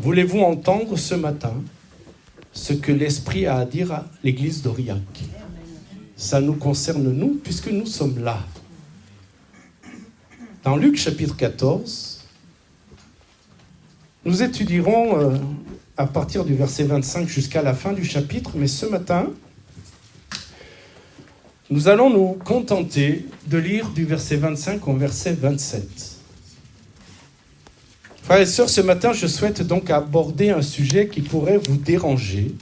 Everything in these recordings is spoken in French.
Voulez-vous entendre ce matin ce que l'Esprit a à dire à l'église d'Aurillac? Ça nous concerne nous, puisque nous sommes là. Dans Luc chapitre 14, nous étudierons à partir du verset 25 jusqu'à la fin du chapitre, mais ce matin, nous allons nous contenter de lire du verset 25 au verset 27. Frères et sœurs, ce matin, je souhaite donc aborder un sujet qui pourrait vous déranger.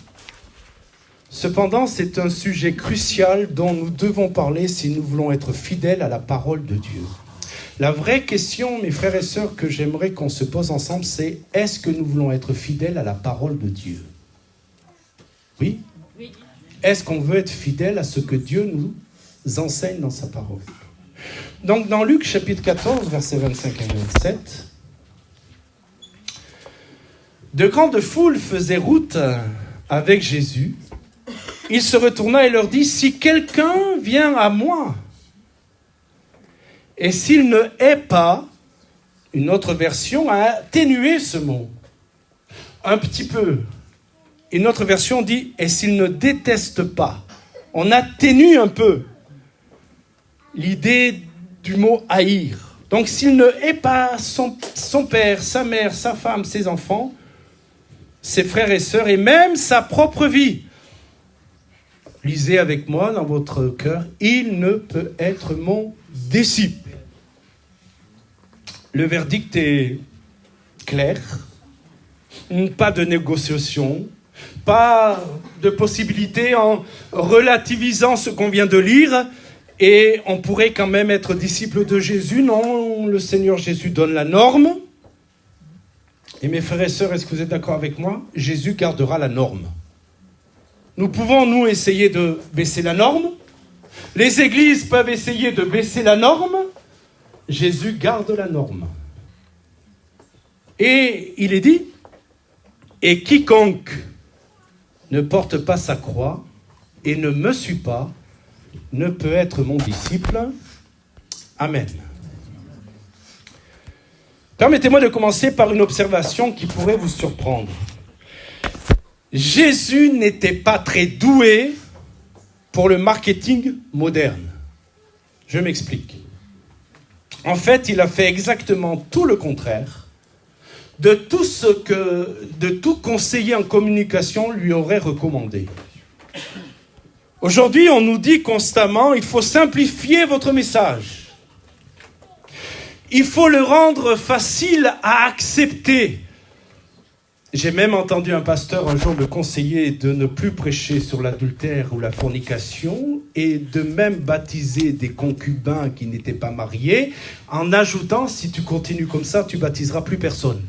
Cependant, c'est un sujet crucial dont nous devons parler si nous voulons être fidèles à la parole de Dieu. La vraie question, mes frères et sœurs, que j'aimerais qu'on se pose ensemble, c'est est-ce que nous voulons être fidèles à la parole de Dieu? Oui? Oui. Est-ce qu'on veut être fidèle à ce que Dieu nous enseigne dans sa parole? Donc, dans Luc chapitre 14, versets 25 et 27, de grandes foules faisaient route avec Jésus. Il se retourna et leur dit, « Si quelqu'un vient à moi, et s'il ne hait pas, une autre version a atténué ce mot un petit peu. Une autre version dit, et s'il ne déteste pas. On atténue un peu l'idée du mot haïr. Donc s'il ne hait pas son père, sa mère, sa femme, ses enfants, ses frères et sœurs, et même sa propre vie, lisez avec moi dans votre cœur, il ne peut être mon disciple. Le verdict est clair. Pas de négociation, pas de possibilité en relativisant ce qu'on vient de lire. Et on pourrait quand même être disciple de Jésus. Non, le Seigneur Jésus donne la norme. Et mes frères et sœurs, est-ce que vous êtes d'accord avec moi? Jésus gardera la norme. Nous pouvons, nous, essayer de baisser la norme. Les églises peuvent essayer de baisser la norme. Jésus garde la norme. Et il est dit, et quiconque ne porte pas sa croix et ne me suit pas, ne peut être mon disciple. Amen. Permettez-moi de commencer par une observation qui pourrait vous surprendre. Jésus n'était pas très doué pour le marketing moderne. Je m'explique. En fait, il a fait exactement tout le contraire de tout conseiller en communication lui aurait recommandé. Aujourd'hui, on nous dit constamment, il faut simplifier votre message. Il faut le rendre facile à accepter. J'ai même entendu un pasteur un jour me conseiller de ne plus prêcher sur l'adultère ou la fornication et de même baptiser des concubins qui n'étaient pas mariés en ajoutant, si tu continues comme ça, tu baptiseras plus personne.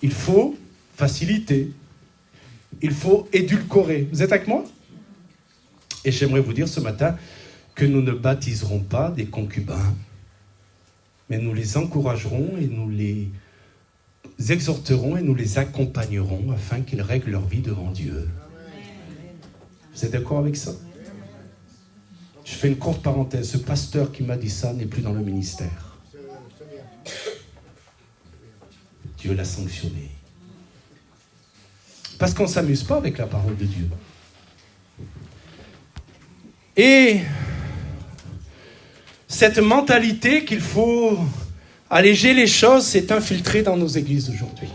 Il faut faciliter. Il faut édulcorer. Vous êtes avec moi? Et j'aimerais vous dire ce matin que nous ne baptiserons pas des concubins, mais nous les encouragerons et nous les exhorterons et nous les accompagnerons afin qu'ils règlent leur vie devant Dieu. Vous êtes d'accord avec ça? Je fais une courte parenthèse. Ce pasteur qui m'a dit ça n'est plus dans le ministère. Dieu l'a sanctionné. Parce qu'on ne s'amuse pas avec la parole de Dieu. Et cette mentalité qu'il faut alléger les choses s'est infiltrée dans nos églises aujourd'hui.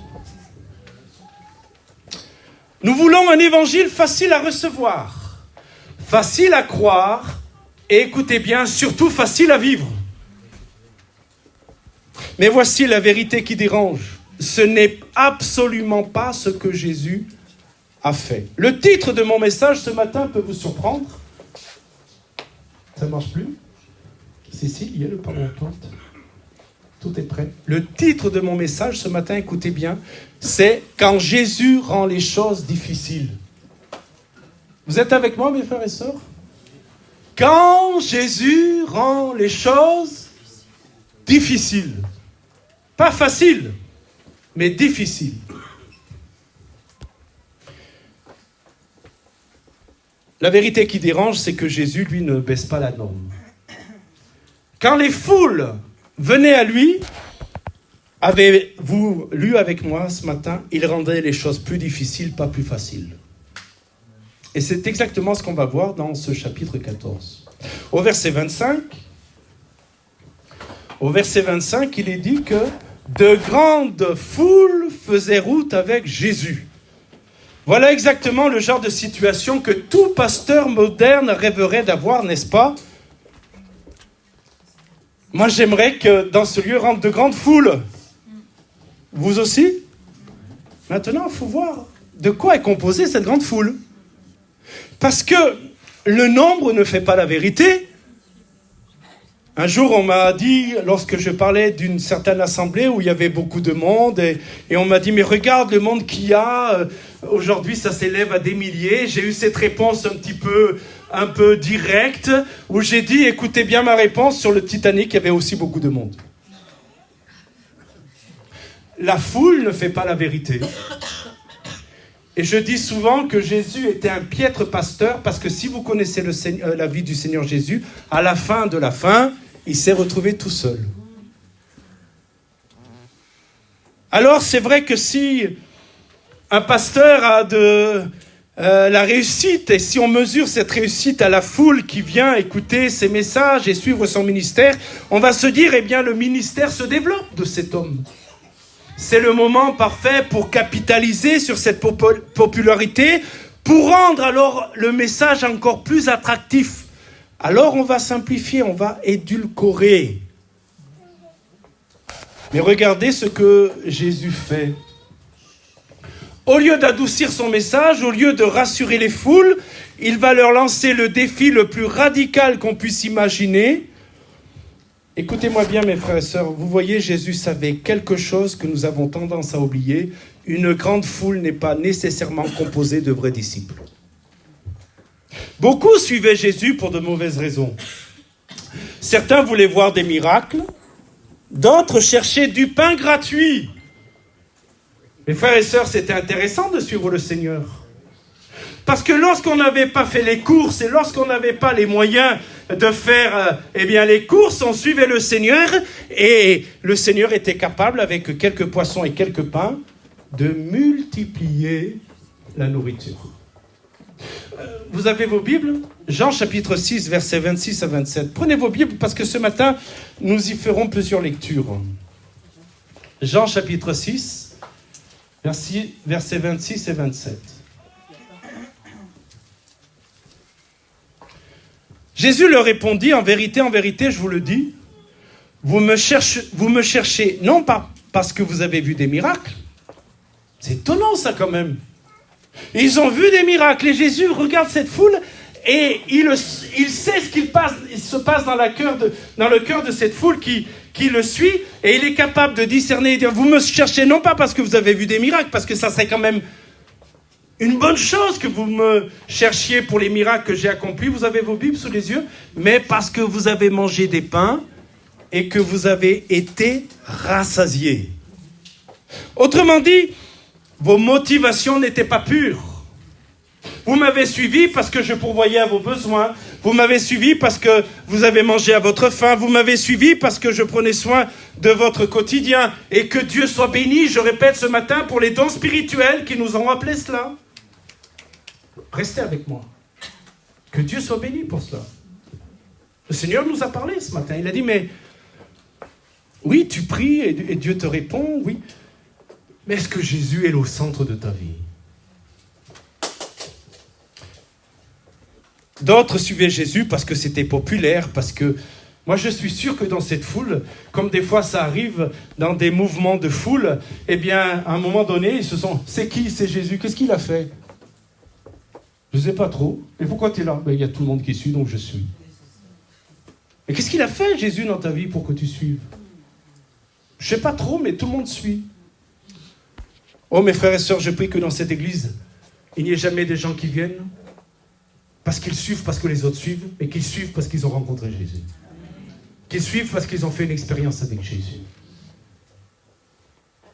Nous voulons un évangile facile à recevoir, facile à croire, et écoutez bien, surtout facile à vivre. Mais voici la vérité qui dérange. Ce n'est absolument pas ce que Jésus a fait. Le titre de mon message ce matin peut vous surprendre. Ça ne marche plus? Cécile, il y a le PowerPoint. Tout est prêt. Le titre de mon message ce matin, écoutez bien, c'est « Quand Jésus rend les choses difficiles ». Vous êtes avec moi, mes frères et sœurs? Quand Jésus rend les choses difficiles. Pas faciles, mais difficiles. La vérité qui dérange, c'est que Jésus, lui, ne baisse pas la norme. Quand les foules venaient à lui, Avez-vous lu avec moi ce matin? Il rendait les choses plus difficiles, pas plus faciles. Et c'est exactement ce qu'on va voir dans ce chapitre 14. Au verset 25, il est dit que de grandes foules faisaient route avec Jésus. Voilà exactement le genre de situation que tout pasteur moderne rêverait d'avoir, n'est-ce pas? Moi, j'aimerais que dans ce lieu rentrent de grandes foules. Vous aussi? Maintenant, il faut voir de quoi est composée cette grande foule. Parce que le nombre ne fait pas la vérité. Un jour, on m'a dit, lorsque je parlais d'une certaine assemblée où il y avait beaucoup de monde, et on m'a dit, mais regarde le monde qu'il y a, aujourd'hui ça s'élève à des milliers. J'ai eu cette réponse un peu directe, où j'ai dit, écoutez bien ma réponse, sur le Titanic, il y avait aussi beaucoup de monde. La foule ne fait pas la vérité. Et je dis souvent que Jésus était un piètre pasteur, parce que si vous connaissez la vie du Seigneur Jésus, à la fin de la fin, il s'est retrouvé tout seul. Alors c'est vrai que si un pasteur a la réussite, et si on mesure cette réussite à la foule qui vient écouter ses messages et suivre son ministère, on va se dire, eh bien le ministère se développe de cet homme. C'est le moment parfait pour capitaliser sur cette popularité, pour rendre alors le message encore plus attractif. Alors on va simplifier, on va édulcorer. Mais regardez ce que Jésus fait. Au lieu d'adoucir son message, au lieu de rassurer les foules, il va leur lancer le défi le plus radical qu'on puisse imaginer. Écoutez-moi bien mes frères et sœurs, vous voyez, Jésus savait quelque chose que nous avons tendance à oublier. Une grande foule n'est pas nécessairement composée de vrais disciples. Beaucoup suivaient Jésus pour de mauvaises raisons. Certains voulaient voir des miracles, d'autres cherchaient du pain gratuit. Mes frères et sœurs, c'était intéressant de suivre le Seigneur. Parce que lorsqu'on n'avait pas fait les courses et lorsqu'on n'avait pas les moyens de faire les courses, on suivait le Seigneur et le Seigneur était capable, avec quelques poissons et quelques pains, de multiplier la nourriture. Vous avez vos Bibles? Jean chapitre 6, versets 26 à 27. Prenez vos Bibles parce que ce matin, nous y ferons plusieurs lectures. Jean chapitre 6, versets 26 et 27. Jésus leur répondit, en vérité, je vous le dis, vous me cherchez non pas parce que vous avez vu des miracles. C'est étonnant ça quand même. Ils ont vu des miracles et Jésus regarde cette foule et il sait ce qu'il se passe dans le cœur de cette foule qui le suit et il est capable de discerner et dire, vous me cherchez non pas parce que vous avez vu des miracles, parce que ça serait quand même une bonne chose que vous me cherchiez pour les miracles que j'ai accomplis, vous avez vos Bibles sous les yeux, mais parce que vous avez mangé des pains et que vous avez été rassasiés. Autrement dit, vos motivations n'étaient pas pures. Vous m'avez suivi parce que je pourvoyais à vos besoins. Vous m'avez suivi parce que vous avez mangé à votre faim. Vous m'avez suivi parce que je prenais soin de votre quotidien. Et que Dieu soit béni, je répète ce matin, pour les dons spirituels qui nous ont rappelé cela. Restez avec moi. Que Dieu soit béni pour cela. Le Seigneur nous a parlé ce matin. Il a dit, mais oui, tu pries et Dieu te répond, oui. Mais est-ce que Jésus est au centre de ta vie? D'autres suivaient Jésus parce que c'était populaire, parce que moi je suis sûr que dans cette foule, comme des fois ça arrive dans des mouvements de foule, eh bien à un moment donné, c'est qui? C'est Jésus. Qu'est-ce qu'il a fait? Je ne sais pas trop. Et pourquoi tu es là? Il y a tout le monde qui suit, donc je suis. Mais qu'est-ce qu'il a fait Jésus dans ta vie pour que tu suives? Je ne sais pas trop, mais tout le monde suit. Oh mes frères et sœurs, je prie que dans cette église, il n'y ait jamais des gens qui viennent parce qu'ils suivent parce que les autres suivent, mais qu'ils suivent parce qu'ils ont rencontré Jésus. Qu'ils suivent parce qu'ils ont fait une expérience avec Jésus.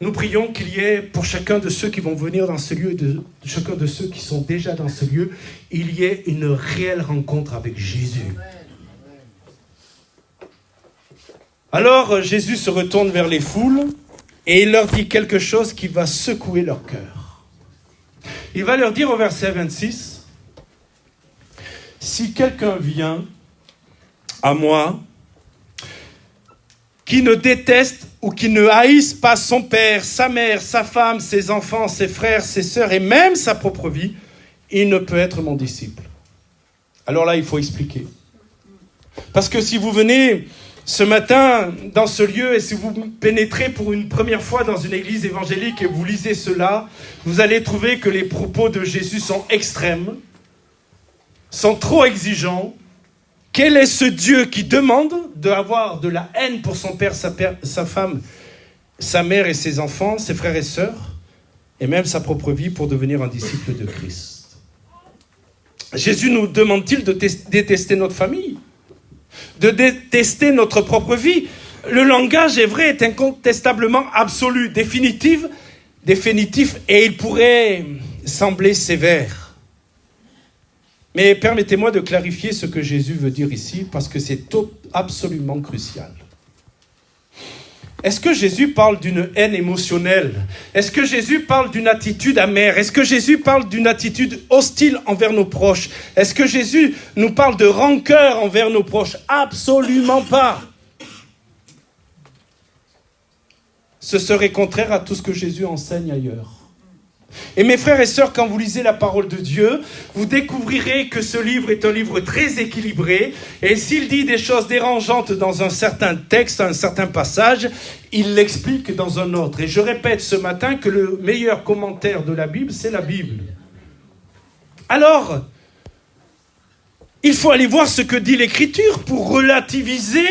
Nous prions qu'il y ait, pour chacun de ceux qui vont venir dans ce lieu, chacun de ceux qui sont déjà dans ce lieu, il y ait une réelle rencontre avec Jésus. Alors Jésus se retourne vers les foules Et il leur dit quelque chose qui va secouer leur cœur. Il va leur dire au verset 26, « Si quelqu'un vient à moi, qui ne déteste ou qui ne haïsse pas son père, sa mère, sa femme, ses enfants, ses frères, ses sœurs et même sa propre vie, il ne peut être mon disciple. » Alors là, il faut expliquer. Parce que si vous venez ce matin dans ce lieu et si vous pénétrez pour une première fois dans une église évangélique et vous lisez cela, vous allez trouver que les propos de Jésus sont extrêmes, sont trop exigeants. Quel est ce Dieu qui demande d'avoir de la haine pour son père, sa femme, sa mère et ses enfants, ses frères et sœurs, et même sa propre vie pour devenir un disciple de Christ? Jésus nous demande-t-il de détester notre famille, de détester notre propre vie? Le langage est vrai, est incontestablement absolu, définitif, et il pourrait sembler sévère. Mais permettez-moi de clarifier ce que Jésus veut dire ici, parce que c'est absolument crucial. Est-ce que Jésus parle d'une haine émotionnelle? Est-ce que Jésus parle d'une attitude amère? Est-ce que Jésus parle d'une attitude hostile envers nos proches? Est-ce que Jésus nous parle de rancœur envers nos proches? Absolument pas. Ce serait contraire à tout ce que Jésus enseigne ailleurs. Et mes frères et sœurs, quand vous lisez la parole de Dieu, vous découvrirez que ce livre est un livre très équilibré. Et s'il dit des choses dérangeantes dans un certain texte, un certain passage, il l'explique dans un autre. Et je répète ce matin que le meilleur commentaire de la Bible, c'est la Bible. Alors, il faut aller voir ce que dit l'Écriture pour relativiser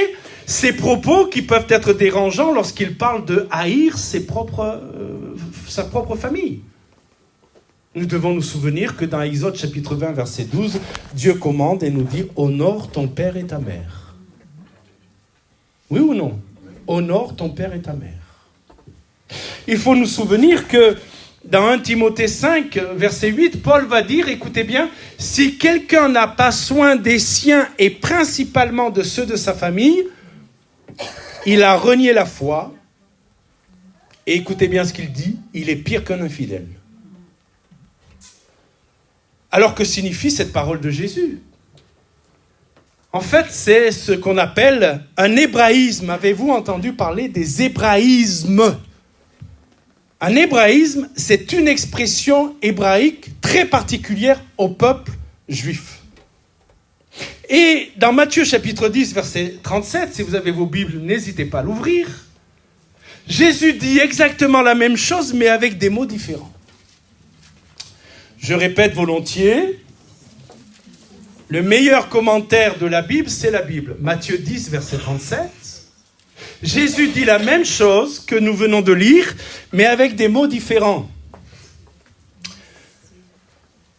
ces propos qui peuvent être dérangeants lorsqu'il parle de haïr sa propre famille. Nous devons nous souvenir que dans Exode chapitre 20, verset 12, Dieu commande et nous dit « Honore ton père et ta mère ». Oui ou non? Honore ton père et ta mère. Il faut nous souvenir que dans 1 Timothée 5, verset 8, Paul va dire, écoutez bien, « Si quelqu'un n'a pas soin des siens et principalement de ceux de sa famille, il a renié la foi. » Et écoutez bien ce qu'il dit, il est pire qu'un infidèle. Alors que signifie cette parole de Jésus? En fait, c'est ce qu'on appelle un hébraïsme. Avez-vous entendu parler des hébraïsmes? Un hébraïsme, c'est une expression hébraïque très particulière au peuple juif. Et dans Matthieu chapitre 10, verset 37, si vous avez vos Bibles, n'hésitez pas à l'ouvrir. Jésus dit exactement la même chose, mais avec des mots différents. Je répète volontiers, le meilleur commentaire de la Bible, c'est la Bible. Matthieu 10, verset 37. Jésus dit la même chose que nous venons de lire, mais avec des mots différents.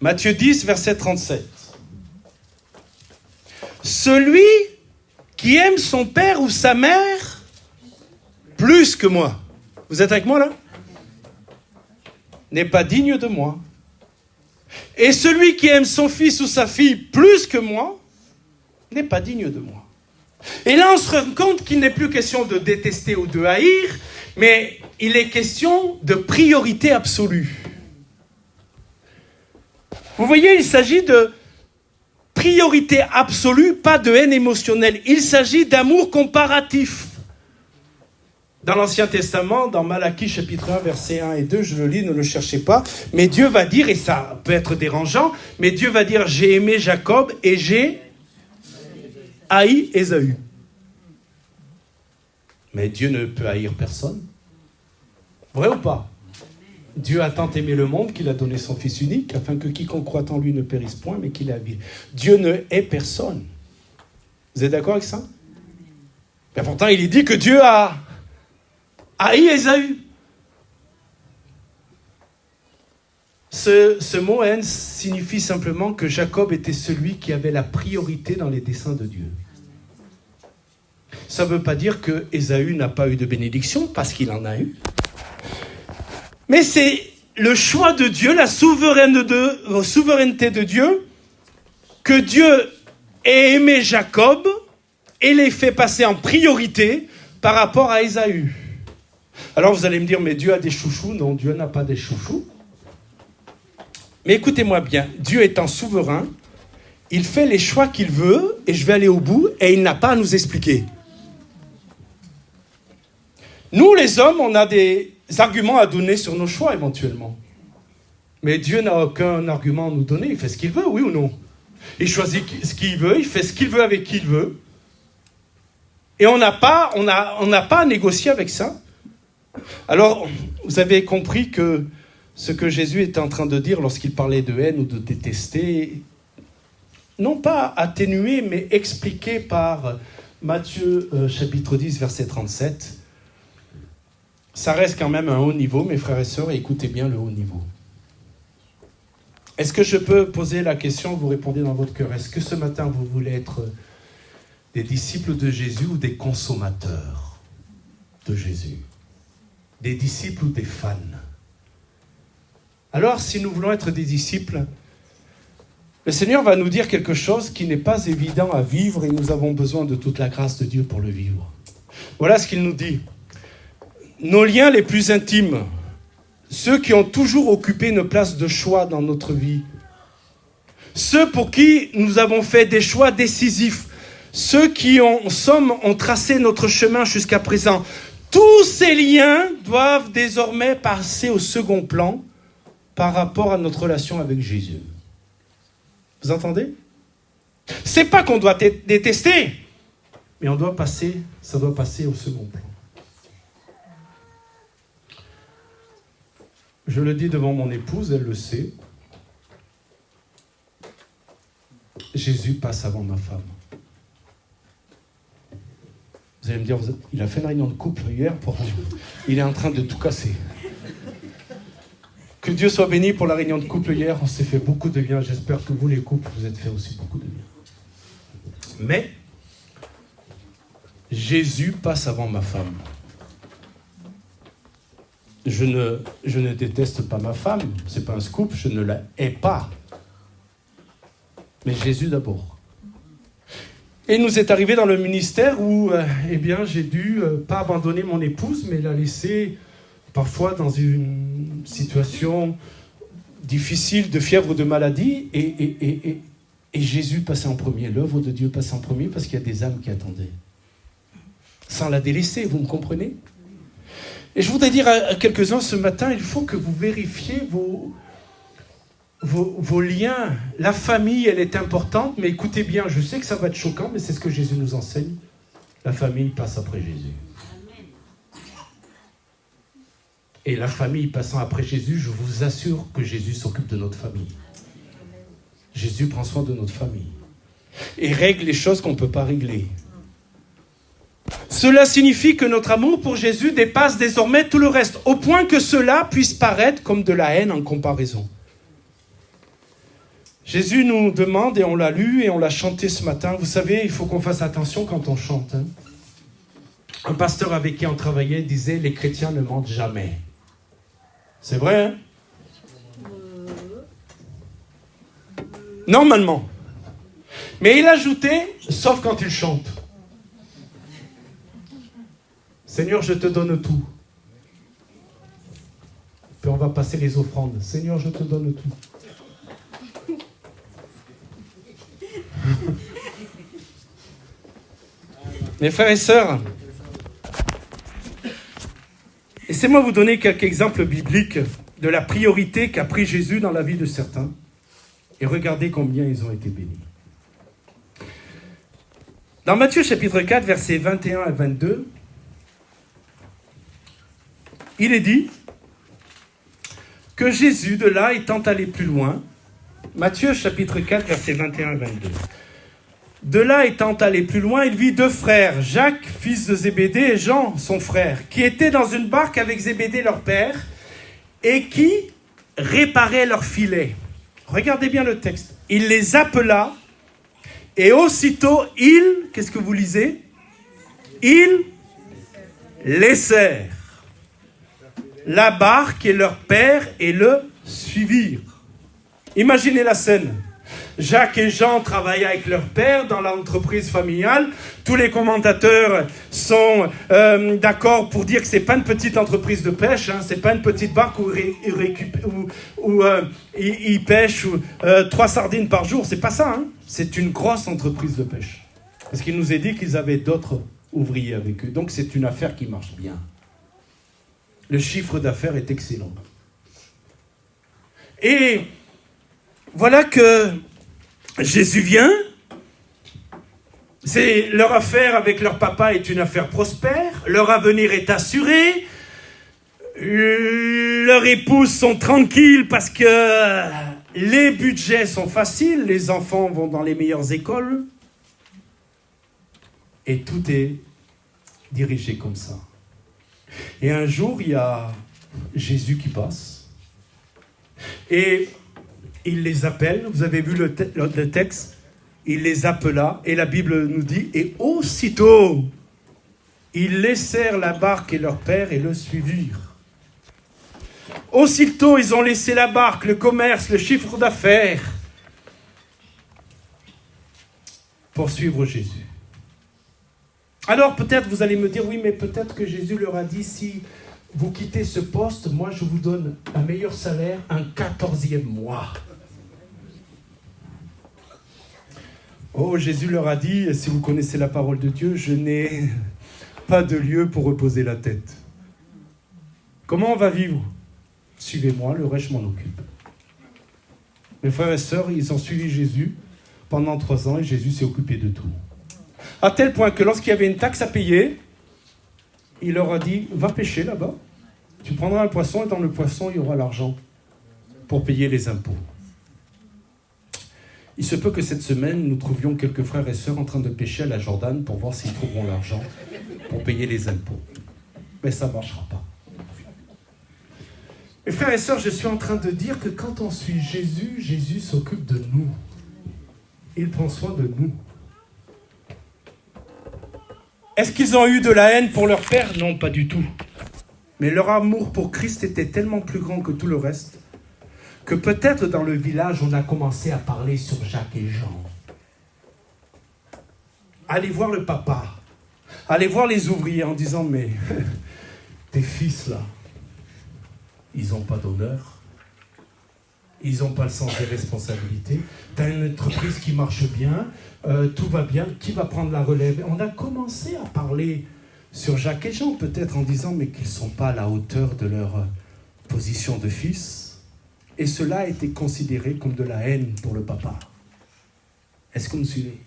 Matthieu 10, verset 37. Celui qui aime son père ou sa mère plus que moi, vous êtes avec moi là? N'est pas digne de moi. Et celui qui aime son fils ou sa fille plus que moi n'est pas digne de moi. Et là, on se rend compte qu'il n'est plus question de détester ou de haïr, mais il est question de priorité absolue. Vous voyez, il s'agit de priorité absolue, pas de haine émotionnelle. Il s'agit d'amour comparatif. Dans l'Ancien Testament, dans Malachie chapitre 1, versets 1 et 2, je le lis, ne le cherchez pas, mais Dieu va dire, et ça peut être dérangeant, mais Dieu va dire, j'ai aimé Jacob et j'ai haï Ésaü. Mais Dieu ne peut haïr personne. Vrai ou pas? Dieu a tant aimé le monde qu'il a donné son Fils unique, afin que quiconque croit en lui ne périsse point, mais qu'il ait la vie. Dieu ne hait personne. Vous êtes d'accord avec ça? Mais pourtant, il est dit que Dieu a haï Ésaü. Ce mot haine signifie simplement que Jacob était celui qui avait la priorité dans les desseins de Dieu. Ça ne veut pas dire que Ésaü n'a pas eu de bénédiction, parce qu'il en a eu. Mais c'est le choix de Dieu, la souveraineté de Dieu, que Dieu ait aimé Jacob et l'ait fait passer en priorité par rapport à Ésaü. Alors vous allez me dire, mais Dieu a des chouchous. Non, Dieu n'a pas des chouchous. Mais écoutez-moi bien, Dieu étant souverain, il fait les choix qu'il veut, et je vais aller au bout, et il n'a pas à nous expliquer. Nous, les hommes, on a des arguments à donner sur nos choix, éventuellement. Mais Dieu n'a aucun argument à nous donner, il fait ce qu'il veut, oui ou non? Il choisit ce qu'il veut, il fait ce qu'il veut avec qui il veut. Et on n'a pas à négocier avec ça. Alors, vous avez compris que ce que Jésus était en train de dire lorsqu'il parlait de haine ou de détester, non pas atténué, mais expliqué par Matthieu chapitre 10, verset 37. Ça reste quand même un haut niveau, mes frères et sœurs, et écoutez bien le haut niveau. Est-ce que je peux poser la question, vous répondez dans votre cœur, est-ce que ce matin vous voulez être des disciples de Jésus ou des consommateurs de Jésus? Des disciples ou des fans? Alors, si nous voulons être des disciples, le Seigneur va nous dire quelque chose qui n'est pas évident à vivre et nous avons besoin de toute la grâce de Dieu pour le vivre. Voilà ce qu'il nous dit. Nos liens les plus intimes, ceux qui ont toujours occupé une place de choix dans notre vie, ceux pour qui nous avons fait des choix décisifs, ceux qui, en somme, ont tracé notre chemin jusqu'à présent, tous ces liens doivent désormais passer au second plan par rapport à notre relation avec Jésus. Vous entendez? C'est pas qu'on doit détester, mais ça doit passer au second plan. Je le dis devant mon épouse, elle le sait. Jésus passe avant ma femme. Vous allez me dire, il a fait une réunion de couple hier, il est en train de tout casser. Que Dieu soit béni pour la réunion de couple hier, on s'est fait beaucoup de bien. J'espère que vous, les couples, vous êtes fait aussi beaucoup de bien. Mais, Jésus passe avant ma femme. Je ne déteste pas ma femme, c'est pas un scoop, je ne la hais pas. Mais Jésus d'abord. Et il nous est arrivé dans le ministère où, j'ai dû pas abandonner mon épouse, mais la laisser parfois dans une situation difficile de fièvre ou de maladie, et Jésus passait en premier, l'œuvre de Dieu passait en premier parce qu'il y a des âmes qui attendaient. Sans la délaisser, vous me comprenez? Et je voudrais dire à quelques-uns ce matin, il faut que vous vérifiez vos liens. La famille, elle est importante, mais écoutez bien, je sais que ça va être choquant, mais c'est ce que Jésus nous enseigne. La famille passe après Jésus. Et la famille passant après Jésus, je vous assure que Jésus s'occupe de notre famille. Jésus prend soin de notre famille. Et règle les choses qu'on ne peut pas régler. Cela signifie que notre amour pour Jésus dépasse désormais tout le reste, au point que cela puisse paraître comme de la haine en comparaison. Jésus nous demande, et on l'a lu et on l'a chanté ce matin, vous savez, il faut qu'on fasse attention quand on chante. Un pasteur avec qui on travaillait disait, les chrétiens ne mentent jamais. C'est vrai, hein? Normalement. Mais il ajoutait, sauf quand il chante. Seigneur, je te donne tout. Puis on va passer les offrandes. Seigneur, je te donne tout. Mes frères et sœurs, laissez-moi vous donner quelques exemples bibliques de la priorité qu'a pris Jésus dans la vie de certains. Et regardez combien ils ont été bénis. Dans Matthieu chapitre 4, versets 21 à 22, il est dit que Jésus, de là, étant allé plus loin, Matthieu chapitre 4, versets 21 à 22, de là étant allé plus loin, il vit deux frères, Jacques, fils de Zébédée, et Jean, son frère, qui étaient dans une barque avec Zébédée, leur père, et qui réparaient leurs filets. Regardez bien le texte. Il les appela, et aussitôt, qu'est-ce que vous lisez? Ils laissèrent la barque et leur père et le suivirent. Imaginez la scène. Jacques et Jean travaillaient avec leur père dans l'entreprise familiale. Tous les commentateurs sont d'accord pour dire que c'est pas une petite entreprise de pêche, hein, c'est pas une petite barque où ils pêchent 3 sardines par jour, c'est pas ça, hein. C'est une grosse entreprise de pêche. Parce qu'il nous est dit qu'ils avaient d'autres ouvriers avec eux. Donc c'est une affaire qui marche bien. Le chiffre d'affaires est excellent. Et voilà que Jésus vient. Leur affaire avec leur papa est une affaire prospère. Leur avenir est assuré. Leurs épouses sont tranquilles parce que les budgets sont faciles. Les enfants vont dans les meilleures écoles. Et tout est dirigé comme ça. Et un jour, il y a Jésus qui passe. Et il les appelle. Vous avez vu le texte. Il les appela. Et la Bible nous dit, et aussitôt, ils laissèrent la barque et leur père et le suivirent. Aussitôt, ils ont laissé la barque, le commerce, le chiffre d'affaires pour suivre Jésus. Alors peut-être vous allez me dire, oui, mais peut-être que Jésus leur a dit, si vous quittez ce poste, moi je vous donne un meilleur salaire, un 14e mois. Oh, Jésus leur a dit, si vous connaissez la parole de Dieu, je n'ai pas de lieu pour reposer la tête. Comment on va vivre? Suivez-moi, le reste je m'en occupe. Mes frères et sœurs, ils ont suivi Jésus pendant 3 ans et Jésus s'est occupé de tout. À tel point que lorsqu'il y avait une taxe à payer, il leur a dit, va pêcher là-bas, tu prendras un poisson et dans le poisson, il y aura l'argent pour payer les impôts. Il se peut que cette semaine, nous trouvions quelques frères et sœurs en train de pêcher à la Jordan pour voir s'ils trouveront l'argent pour payer les impôts. Mais ça ne marchera pas. Mes frères et sœurs, je suis en train de dire que quand on suit Jésus, Jésus s'occupe de nous. Il prend soin de nous. Est-ce qu'ils ont eu de la haine pour leur père? Non, pas du tout. Mais leur amour pour Christ était tellement plus grand que tout le reste que peut-être dans le village, on a commencé à parler sur Jacques et Jean. Allez voir le papa. Allez voir les ouvriers en disant, mais tes fils là, ils n'ont pas d'honneur. Ils n'ont pas le sens des responsabilités. Tu as une entreprise qui marche bien, tout va bien, qui va prendre la relève? On a commencé à parler sur Jacques et Jean, peut-être en disant mais qu'ils ne sont pas à la hauteur de leur position de fils. Et cela a été considéré comme de la haine pour le papa. Est-ce que vous me suivez?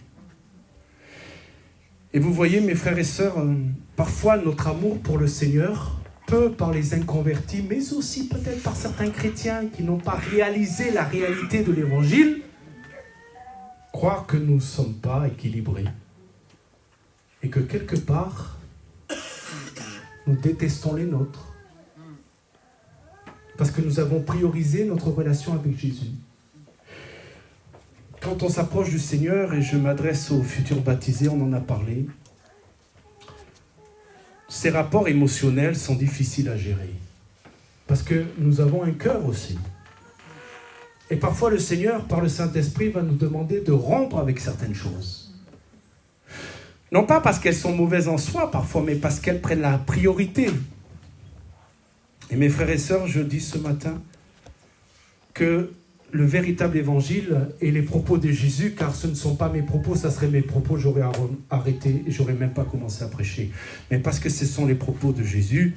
Et vous voyez, mes frères et sœurs, parfois notre amour pour le Seigneur peut par les inconvertis, mais aussi peut-être par certains chrétiens qui n'ont pas réalisé la réalité de l'Évangile, croire que nous ne sommes pas équilibrés et que quelque part, nous détestons les nôtres parce que nous avons priorisé notre relation avec Jésus. Quand on s'approche du Seigneur, et je m'adresse aux futurs baptisés, on en a parlé, ces rapports émotionnels sont difficiles à gérer. Parce que nous avons un cœur aussi. Et parfois le Seigneur, par le Saint-Esprit, va nous demander de rompre avec certaines choses. Non pas parce qu'elles sont mauvaises en soi parfois, mais parce qu'elles prennent la priorité. Et mes frères et sœurs, je dis ce matin que le véritable évangile et les propos de Jésus, car ce ne sont pas mes propos, ça serait mes propos, j'aurais arrêté et j'aurais même pas commencé à prêcher. Mais parce que ce sont les propos de Jésus,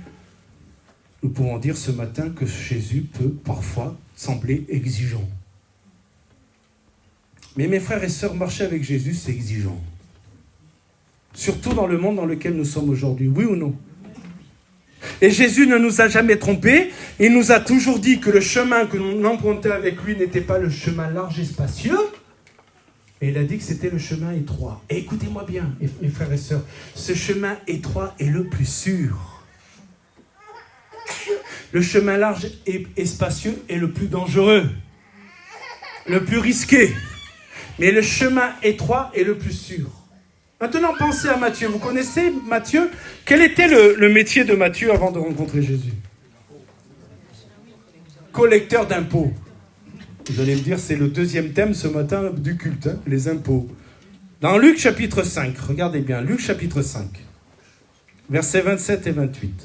nous pouvons dire ce matin que Jésus peut parfois sembler exigeant. Mais mes frères et sœurs, marcher avec Jésus, c'est exigeant. Surtout dans le monde dans lequel nous sommes aujourd'hui, oui ou non? Et Jésus ne nous a jamais trompés. Il nous a toujours dit que le chemin que l'on empruntait avec lui n'était pas le chemin large et spacieux. Et il a dit que c'était le chemin étroit. Et écoutez-moi bien, mes frères et sœurs, ce chemin étroit est le plus sûr. Le chemin large et spacieux est le plus dangereux, le plus risqué. Mais le chemin étroit est le plus sûr. Maintenant, pensez à Matthieu. Vous connaissez Matthieu? Quel était le métier de Matthieu avant de rencontrer Jésus? Collecteur d'impôts. Vous allez me dire, c'est le deuxième thème ce matin du culte, hein, les impôts. Dans Luc chapitre 5, regardez bien, Luc chapitre 5, versets 27 et 28.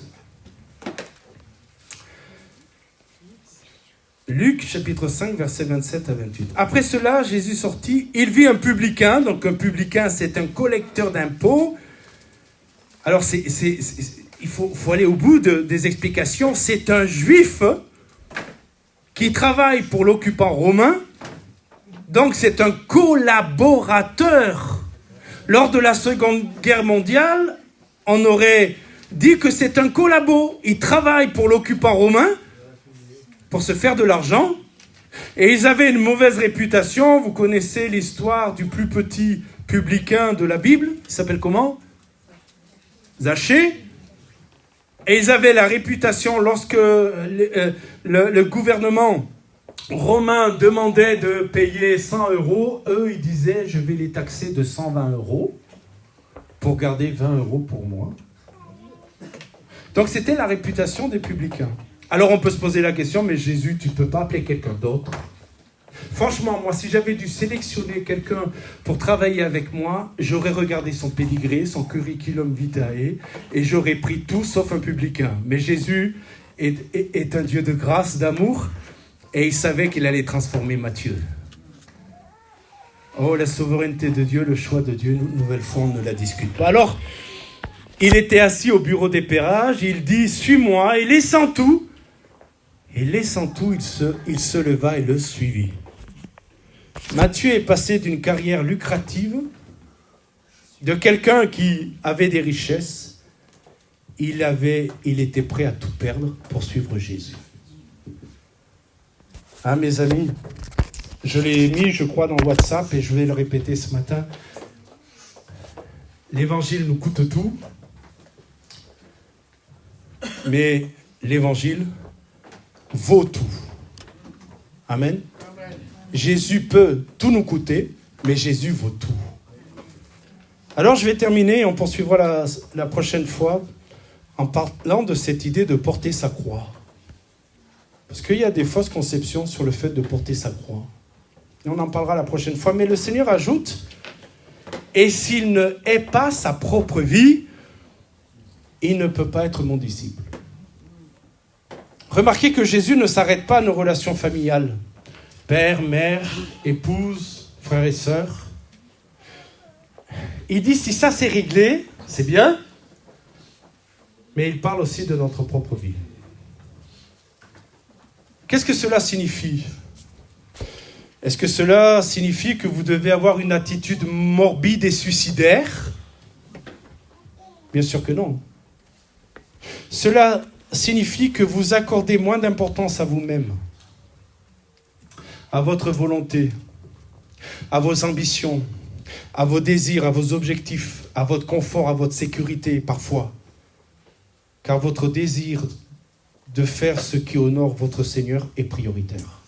Luc chapitre 5, versets 27 à 28. Après cela, Jésus sortit, il vit un publicain. Donc un publicain, c'est un collecteur d'impôts. Alors il faut aller au bout des explications. C'est un juif qui travaille pour l'occupant romain. Donc c'est un collaborateur. Lors de la Seconde Guerre mondiale, on aurait dit que c'est un collabo. Il travaille pour l'occupant romain pour se faire de l'argent. Et ils avaient une mauvaise réputation. Vous connaissez l'histoire du plus petit publicain de la Bible. Il s'appelle comment ? Zachée. Et ils avaient la réputation, lorsque le gouvernement romain demandait de payer 100 €, eux, ils disaient, je vais les taxer de 120 € pour garder 20 € pour moi. Donc c'était la réputation des publicains. Alors on peut se poser la question, mais Jésus, tu ne peux pas appeler quelqu'un d'autre ? Franchement, moi, si j'avais dû sélectionner quelqu'un pour travailler avec moi, j'aurais regardé son pédigré, son curriculum vitae, et j'aurais pris tout sauf un publicain. Mais Jésus est un Dieu de grâce, d'amour, et il savait qu'il allait transformer Matthieu. Oh, la souveraineté de Dieu, le choix de Dieu, une nouvelle fois, on ne la discute pas. Alors, il était assis au bureau d'épeirage, il dit, suis-moi, et laissant tout, il se leva et le suivit. Matthieu est passé d'une carrière lucrative, de quelqu'un qui avait des richesses, il était prêt à tout perdre pour suivre Jésus. Ah, mes amis, je l'ai mis, je crois, dans WhatsApp et je vais le répéter ce matin. L'évangile nous coûte tout, mais l'évangile vaut tout. Amen. Jésus peut tout nous coûter, mais Jésus vaut tout. Alors je vais terminer et on poursuivra la prochaine fois en parlant de cette idée de porter sa croix. Parce qu'il y a des fausses conceptions sur le fait de porter sa croix. Et on en parlera la prochaine fois. Mais le Seigneur ajoute, et s'il ne hait pas sa propre vie, il ne peut pas être mon disciple. Remarquez que Jésus ne s'arrête pas à nos relations familiales. Père, mère, épouse, frères et sœurs. Il dit, si ça c'est réglé, c'est bien, mais il parle aussi de notre propre vie. Qu'est-ce que cela signifie ? Est-ce que cela signifie que vous devez avoir une attitude morbide et suicidaire ? Bien sûr que non. Cela signifie que vous accordez moins d'importance à vous-même, à votre volonté, à vos ambitions, à vos désirs, à vos objectifs, à votre confort, à votre sécurité parfois. Car votre désir de faire ce qui honore votre Seigneur est prioritaire.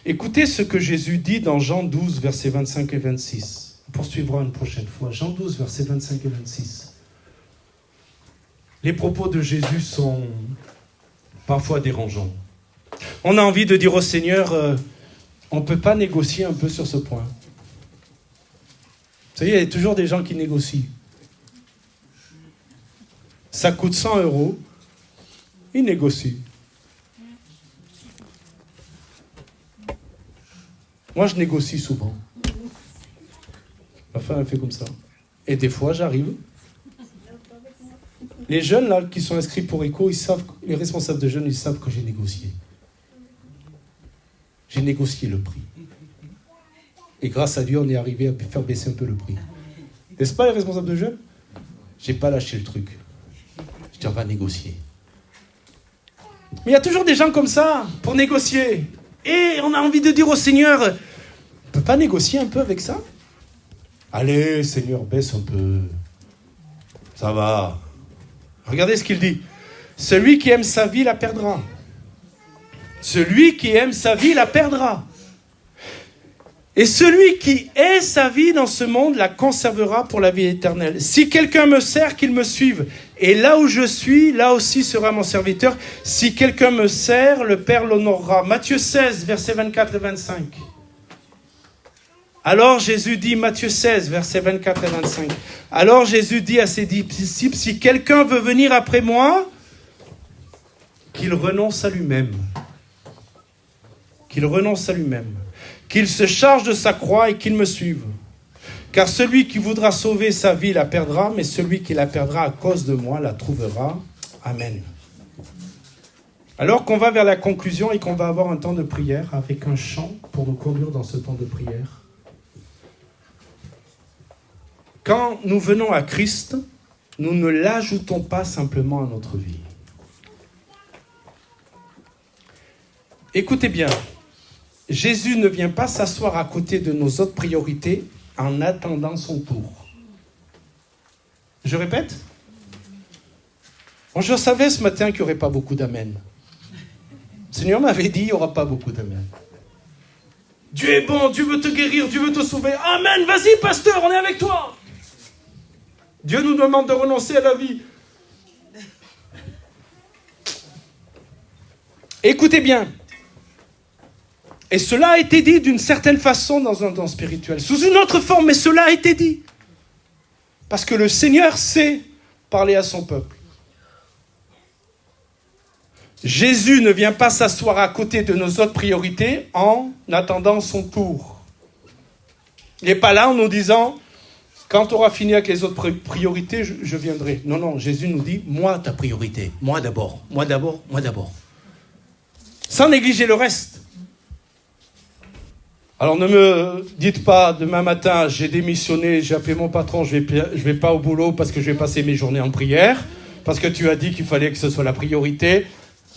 Écoutez ce que Jésus dit dans Jean 12, versets 25 et 26. On poursuivra une prochaine fois. Jean 12, versets 25 et 26. Les propos de Jésus sont parfois dérangeants. On a envie de dire au Seigneur, on ne peut pas négocier un peu sur ce point. Vous savez, il y a toujours des gens qui négocient. Ça coûte 100 €, ils négocient. Moi, je négocie souvent. Ma femme, elle fait comme ça. Et des fois, j'arrive. Les jeunes là qui sont inscrits pour ECHO, ils savent, les responsables de jeunes, ils savent que j'ai négocié. J'ai négocié le prix. Et grâce à Dieu, on est arrivé à faire baisser un peu le prix. N'est-ce pas les responsables de jeunes ? J'ai pas lâché le truc. Je dis, on va négocier. Mais il y a toujours des gens comme ça, pour négocier. Et on a envie de dire au Seigneur, on ne peut pas négocier un peu avec ça ? Allez, Seigneur, baisse un peu. Ça va. Regardez ce qu'il dit. Celui qui aime sa vie la perdra. Celui qui aime sa vie la perdra. Et celui qui hait sa vie dans ce monde la conservera pour la vie éternelle. Si quelqu'un me sert, qu'il me suive. Et là où je suis, là aussi sera mon serviteur. Si quelqu'un me sert, le Père l'honorera. Matthieu 16, versets 24 et 25. Alors Jésus dit, Matthieu 16, versets 24 et 25. Alors Jésus dit à ses disciples, si quelqu'un veut venir après moi, qu'il renonce à lui-même. Qu'il renonce à lui-même. Qu'il se charge de sa croix et qu'il me suive. Car celui qui voudra sauver sa vie la perdra, mais celui qui la perdra à cause de moi la trouvera. Amen. Alors qu'on va vers la conclusion et qu'on va avoir un temps de prière avec un chant pour nous conduire dans ce temps de prière. Quand nous venons à Christ, nous ne l'ajoutons pas simplement à notre vie. Écoutez bien, Jésus ne vient pas s'asseoir à côté de nos autres priorités en attendant son tour. Je répète. Je savais ce matin qu'il n'y aurait pas beaucoup d'amen. Le Seigneur m'avait dit qu'il n'y aura pas beaucoup d'amen. Dieu est bon, Dieu veut te guérir, Dieu veut te sauver. Amen, vas-y pasteur, on est avec toi. Dieu nous demande de renoncer à la vie. Écoutez bien. Et cela a été dit d'une certaine façon dans un temps spirituel. Sous une autre forme, mais cela a été dit. Parce que le Seigneur sait parler à son peuple. Jésus ne vient pas s'asseoir à côté de nos autres priorités en attendant son tour. Il n'est pas là en nous disant, quand tu auras fini avec les autres priorités, je viendrai. Non, non, Jésus nous dit, moi ta priorité, moi d'abord, moi d'abord, moi d'abord. Sans négliger le reste. Alors ne me dites pas, demain matin, j'ai démissionné, j'ai appelé mon patron, je vais pas au boulot parce que je vais passer mes journées en prière, parce que tu as dit qu'il fallait que ce soit la priorité.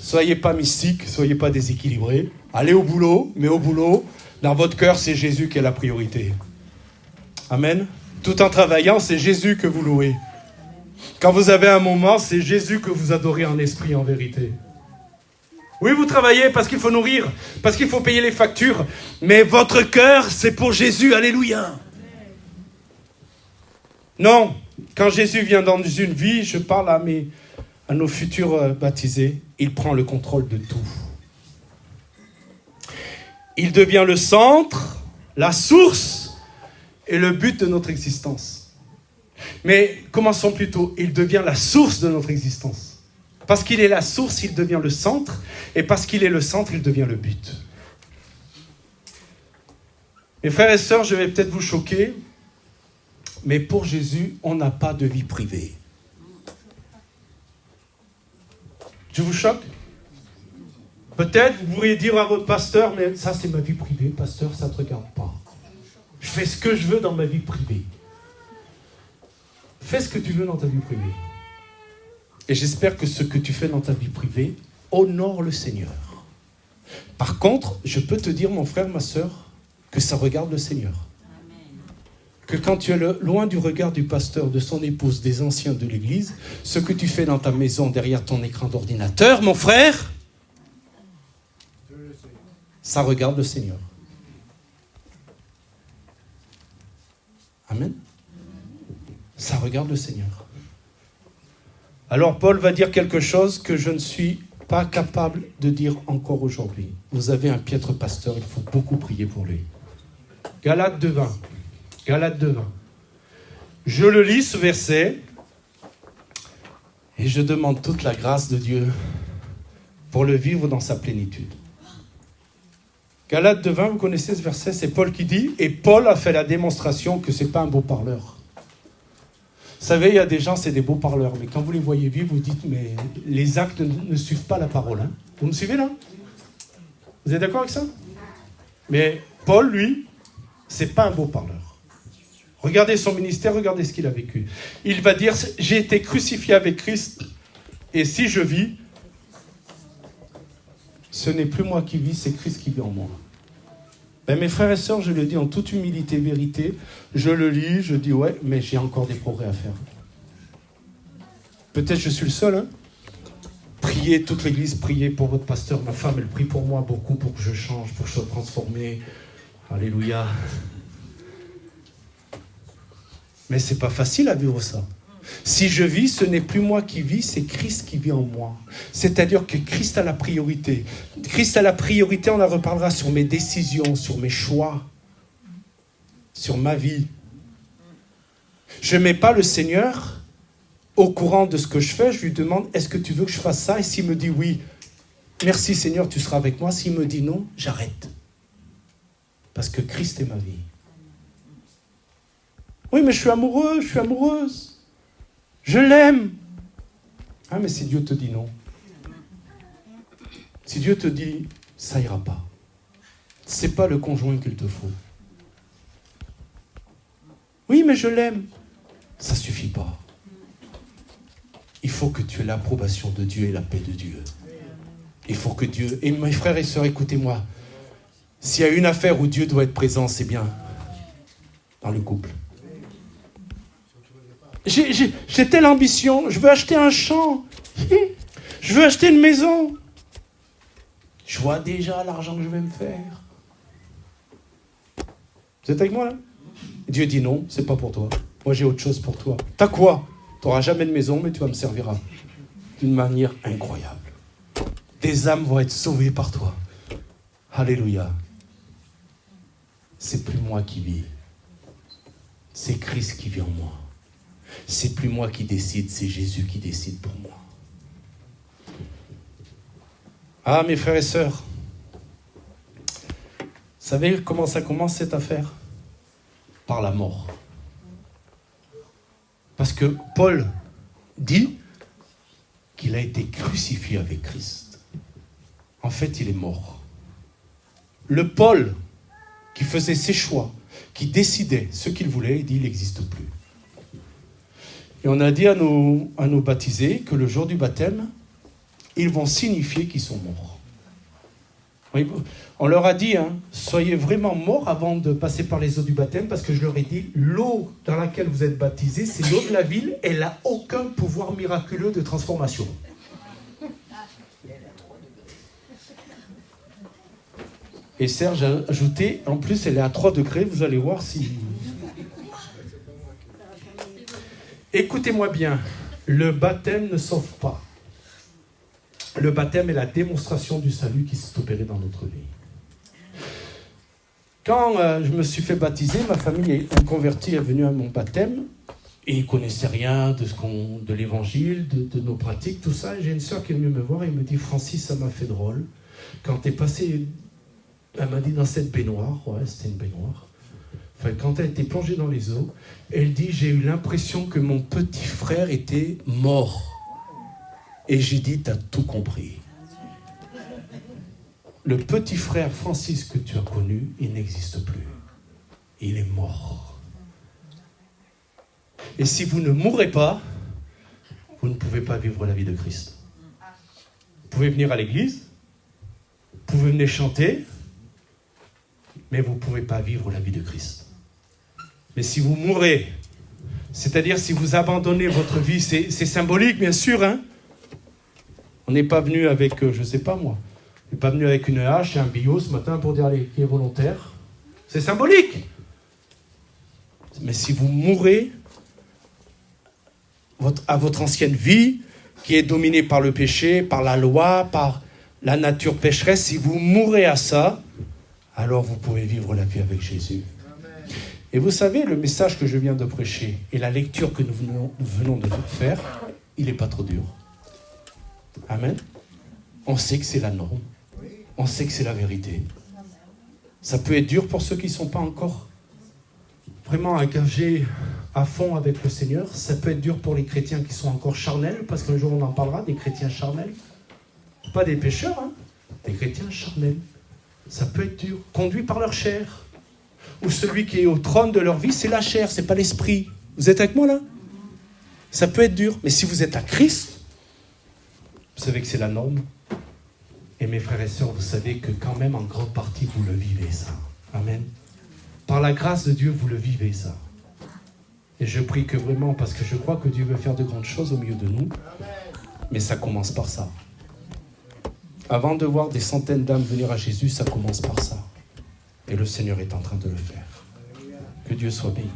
Soyez pas mystiques, soyez pas déséquilibrés. Allez au boulot, mais au boulot, dans votre cœur, c'est Jésus qui est la priorité. Amen. Tout en travaillant, c'est Jésus que vous louez. Quand vous avez un moment, c'est Jésus que vous adorez en esprit, en vérité. Oui, vous travaillez parce qu'il faut nourrir, parce qu'il faut payer les factures, mais votre cœur, c'est pour Jésus, alléluia. Non, quand Jésus vient dans une vie, je parle à nos futurs baptisés, il prend le contrôle de tout. Il devient le centre, la source et le but de notre existence. Mais commençons plutôt, il devient la source de notre existence. Parce qu'il est la source, il devient le centre. Et parce qu'il est le centre, il devient le but. Mes frères et sœurs, je vais peut-être vous choquer, mais pour Jésus, on n'a pas de vie privée. Je vous choque? Peut-être vous pourriez dire à votre pasteur, mais ça c'est ma vie privée, pasteur, ça ne te regarde pas. Je fais ce que je veux dans ma vie privée. Fais ce que tu veux dans ta vie privée. Et j'espère que ce que tu fais dans ta vie privée honore le Seigneur. Par contre, je peux te dire, mon frère, ma sœur, que ça regarde le Seigneur. Amen. Que quand tu es loin du regard du pasteur, de son épouse, des anciens de l'église, ce que tu fais dans ta maison, derrière ton écran d'ordinateur, mon frère, ça regarde le Seigneur. Amen. Ça regarde le Seigneur. Alors Paul va dire quelque chose que je ne suis pas capable de dire encore aujourd'hui. Vous avez un piètre pasteur, il faut beaucoup prier pour lui. Galates 2:20. Galates 2:20. Je le lis ce verset et je demande toute la grâce de Dieu pour le vivre dans sa plénitude. Galates 2:20, vous connaissez ce verset, c'est Paul qui dit, et Paul a fait la démonstration que ce n'est pas un beau parleur. Vous savez, il y a des gens, c'est des beaux parleurs, mais quand vous les voyez vivre, vous dites, mais les actes ne suivent pas la parole. Hein. Vous me suivez là? Vous êtes d'accord avec ça? Mais Paul, lui, c'est pas un beau parleur. Regardez son ministère, regardez ce qu'il a vécu. Il va dire, j'ai été crucifié avec Christ, et si je vis, ce n'est plus moi qui vis, c'est Christ qui vit en moi. Ben, mes frères et sœurs, je le dis en toute humilité, vérité, je le lis, je dis ouais, mais j'ai encore des progrès à faire. Peut-être je suis le seul, hein. Priez, toute l'église, priez pour votre pasteur, ma femme, elle prie pour moi beaucoup, pour que je change, pour que je sois transformé. Alléluia. Mais c'est pas facile à vivre ça. Si je vis, ce n'est plus moi qui vis, c'est Christ qui vit en moi. C'est-à-dire que Christ a la priorité. Christ a la priorité, on en reparlera sur mes décisions, sur mes choix, sur ma vie. Je ne mets pas le Seigneur au courant de ce que je fais. Je lui demande, est-ce que tu veux que je fasse ça? Et s'il me dit oui, merci Seigneur, tu seras avec moi. S'il me dit non, j'arrête. Parce que Christ est ma vie. Oui, mais je suis amoureux, je suis amoureuse. Je l'aime. Ah, mais si Dieu te dit non. Si Dieu te dit, ça ira pas. C'est pas le conjoint qu'il te faut. Oui, mais je l'aime. Ça suffit pas. Il faut que tu aies l'approbation de Dieu et la paix de Dieu. Il faut que Dieu... Et mes frères et sœurs, écoutez-moi. S'il y a une affaire où Dieu doit être présent, c'est bien dans le couple. J'ai telle ambition, je veux acheter un champ, je veux acheter une maison. Je vois déjà l'argent que je vais me faire. Vous êtes avec moi là? Dieu dit non, c'est pas pour toi. Moi j'ai autre chose pour toi. T'as quoi? Tu n'auras jamais de maison, mais tu vas me servir d'une manière incroyable. Des âmes vont être sauvées par toi. Alléluia. C'est plus moi qui vis. C'est Christ qui vit en moi. C'est plus moi qui décide, c'est Jésus qui décide pour moi. Ah, mes frères et sœurs, vous savez comment ça commence cette affaire? Par la mort. Parce que Paul dit qu'il a été crucifié avec Christ. En fait, il est mort. Le Paul qui faisait ses choix, qui décidait ce qu'il voulait, il dit il n'existe plus. Et on a dit à nos baptisés que le jour du baptême, ils vont signifier qu'ils sont morts. On leur a dit, soyez vraiment morts avant de passer par les eaux du baptême, parce que je leur ai dit, l'eau dans laquelle vous êtes baptisés, c'est l'eau de la ville, elle n'a aucun pouvoir miraculeux de transformation. Et Serge a ajouté, en plus elle est à 3 degrés, vous allez voir si... Écoutez-moi bien, le baptême ne sauve pas. Le baptême est la démonstration du salut qui s'est opéré dans notre vie. Quand je me suis fait baptiser, ma famille est convertie, est venue à mon baptême, et ils ne connaissaient rien de l'évangile, de nos pratiques, tout ça. Et j'ai une sœur qui est venue me voir et me dit, Francis, ça m'a fait drôle. Quand tu es passé, elle m'a dit, dans cette baignoire, ouais, c'était une baignoire. Enfin, quand elle était plongée dans les eaux, elle dit, j'ai eu l'impression que mon petit frère était mort. Et j'ai dit, tu as tout compris. Le petit frère Francis que tu as connu, il n'existe plus. Il est mort. Et si vous ne mourrez pas, vous ne pouvez pas vivre la vie de Christ. Vous pouvez venir à l'église, vous pouvez venir chanter, mais vous ne pouvez pas vivre la vie de Christ. Mais si vous mourrez, c'est-à-dire si vous abandonnez votre vie, c'est symbolique bien sûr, On n'est pas venu avec, je ne sais pas moi, on n'est pas venu avec une hache et un bio ce matin pour dire allez, qui est volontaire. C'est symbolique. Mais si vous mourrez à votre ancienne vie, qui est dominée par le péché, par la loi, par la nature pécheresse, si vous mourrez à ça, alors vous pouvez vivre la vie avec Jésus. Et vous savez, le message que je viens de prêcher et la lecture que nous venons de faire, il n'est pas trop dur. Amen. On sait que c'est la norme. On sait que c'est la vérité. Ça peut être dur pour ceux qui ne sont pas encore vraiment engagés à fond avec le Seigneur. Ça peut être dur pour les chrétiens qui sont encore charnels, parce qu'un jour on en parlera, des chrétiens charnels. Pas des pécheurs, des chrétiens charnels. Ça peut être dur, conduits par leur chair. Ou celui qui est au trône de leur vie, c'est la chair, c'est pas l'esprit. Vous êtes avec moi là? Ça peut être dur, mais si vous êtes à Christ, vous savez que c'est la norme. Et mes frères et sœurs, vous savez que quand même en grande partie, vous le vivez ça. Amen. Par la grâce de Dieu, vous le vivez ça. Et je prie que vraiment, parce que je crois que Dieu veut faire de grandes choses au milieu de nous, mais ça commence par ça. Avant de voir des centaines d'âmes venir à Jésus, ça commence par ça. Et le Seigneur est en train de le faire. Que Dieu soit béni.